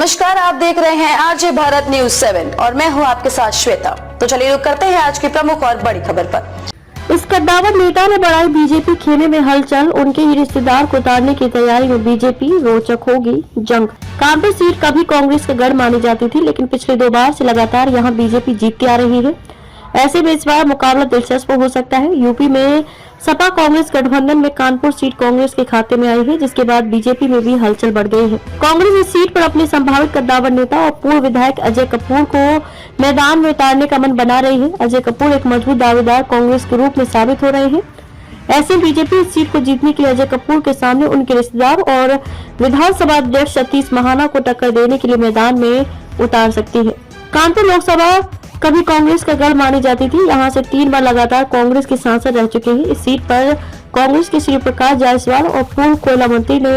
नमस्कार, आप देख रहे हैं आरजे भारत न्यूज 7 और मैं हूं आपके साथ श्वेता। तो चलिए रुक करते हैं आज की प्रमुख और बड़ी खबर पर। इस कद्दावर नेता ने बढ़ाई बीजेपी खेमे में हलचल, उनके ही रिश्तेदार को उतारने की तैयारी में बीजेपी, रोचक होगी जंग। कानपुर सीट कभी कांग्रेस का गढ़ मानी जाती थी, लेकिन पिछले 2 बार से लगातार यहां बीजेपी जीतती आ रही है। ऐसे में इस बार मुकाबला दिलचस्प हो सकता है। यूपी में सपा कांग्रेस गठबंधन में कानपुर सीट कांग्रेस के खाते में आई है, जिसके बाद बीजेपी में भी हलचल बढ़ गई है। कांग्रेस इस सीट पर अपने संभावित कद्दावर नेता और पूर्व विधायक अजय कपूर को मैदान में उतारने का मन बना रही है। अजय कपूर एक मजबूत दावेदार कांग्रेस के रूप में साबित हो रहे हैं। ऐसे में बीजेपी इस सीट को जीतने के लिए अजय कपूर के सामने उनके रिश्तेदार और विधानसभा अध्यक्ष सतीश महाना को टक्कर देने के लिए मैदान में उतार सकती है। कानपुर लोकसभा कभी कांग्रेस का गढ़ मानी जाती थी। यहाँ से 3 बार लगातार कांग्रेस के सांसद रह चुके हैं। इस सीट पर कांग्रेस के श्री प्रकाश जायसवाल और पूर्व कोयला मंत्री ने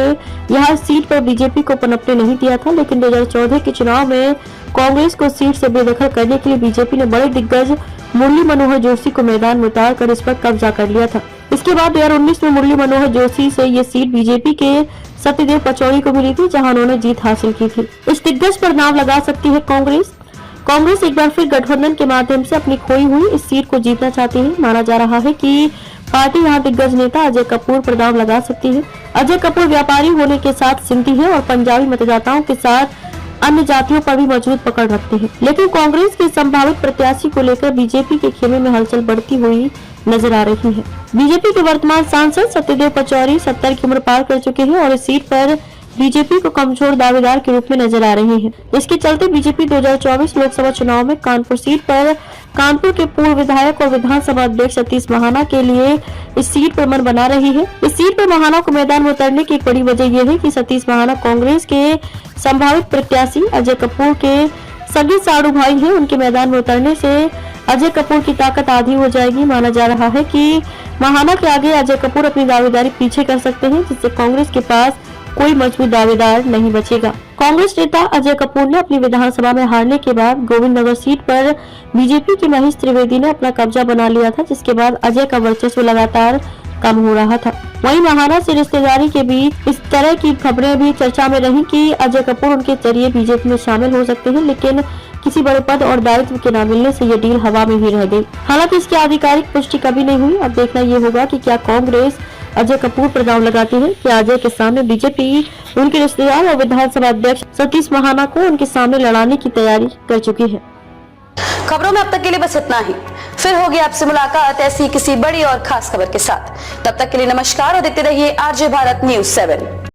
यहाँ सीट पर बीजेपी को पनपने नहीं दिया था, लेकिन 2014 के चुनाव में कांग्रेस को सीट से बेदखल करने के लिए बीजेपी ने बड़े दिग्गज मुरली मनोहर जोशी को मैदान में उतार कर इस पर कब्जा कर लिया था। इसके बाद 2019 में मुरली मनोहर जोशी से ये सीट बीजेपी के सत्यदेव पचौरी को मिली थी, जहाँ उन्होंने जीत हासिल की थी। इस दिग्गज पर नाम लगा सकती है कांग्रेस एक बार फिर गठबंधन के माध्यम से अपनी खोई हुई इस सीट को जीतना चाहती है। माना जा रहा है कि पार्टी यहाँ दिग्गज नेता अजय कपूर पर दांव लगा सकती है। अजय कपूर व्यापारी होने के साथ सिंधी है और पंजाबी मतदाताओं के साथ अन्य जातियों पर भी मजबूत पकड़ रखते हैं, लेकिन कांग्रेस के संभावित प्रत्याशी को लेकर बीजेपी के खेमे में हलचल बढ़ती हुई नजर आ रही है। बीजेपी के वर्तमान सांसद सत्यदेव पचौरी 70 की उम्र पार कर चुके हैं और इस सीट पर बीजेपी को कमजोर दावेदार के रूप में नजर आ रहे हैं। इसके चलते बीजेपी 2024 लोकसभा चुनाव में कानपुर सीट पर कानपुर के पूर्व विधायक और विधानसभा अध्यक्ष सतीश महाना के लिए इस सीट पर मन बना रही है। इस सीट पर महाना को मैदान में उतरने की एक बड़ी वजह यह है कि सतीश महाना कांग्रेस के संभावित प्रत्याशी अजय कपूर के सगे साड़ू भाई हैं। उनके मैदान में उतरने से अजय कपूर की ताकत आधी हो जाएगी। माना जा रहा है कि महाना के आगे अजय कपूर अपनी दावेदारी पीछे कर सकते हैं, जिससे कांग्रेस के पास कोई मजबूत दावेदार नहीं बचेगा। कांग्रेस नेता अजय कपूर ने अपनी विधानसभा में हारने के बाद गोविंदनगर सीट पर बीजेपी के महेश त्रिवेदी ने अपना कब्जा बना लिया था, जिसके बाद अजय का वर्चस्व लगातार कम हो रहा था। वहीं महाना से रिश्तेदारी के बीच इस तरह की खबरें भी चर्चा में रही कि अजय कपूर उनके जरिए बीजेपी में शामिल हो सकते हैं, लेकिन किसी बड़े पद और दायित्व के न मिलने से ये डील हवा में ही रह गई। हालांकि इसकी आधिकारिक पुष्टि कभी नहीं हुई। अब देखना ये होगा कि क्या कांग्रेस अजय कपूर पर दांव लगाती है। क्या अजय के सामने बीजेपी उनके रिश्तेदार और विधानसभा अध्यक्ष सतीश महाना को उनके सामने लड़ाने की तैयारी कर चुकी है। खबरों में अब तक के लिए बस इतना ही। फिर होगी आपसे मुलाकात ऐसी किसी बड़ी और खास खबर के साथ। तब तक के लिए नमस्कार और देखते रहिए आरजे भारत न्यूज 7।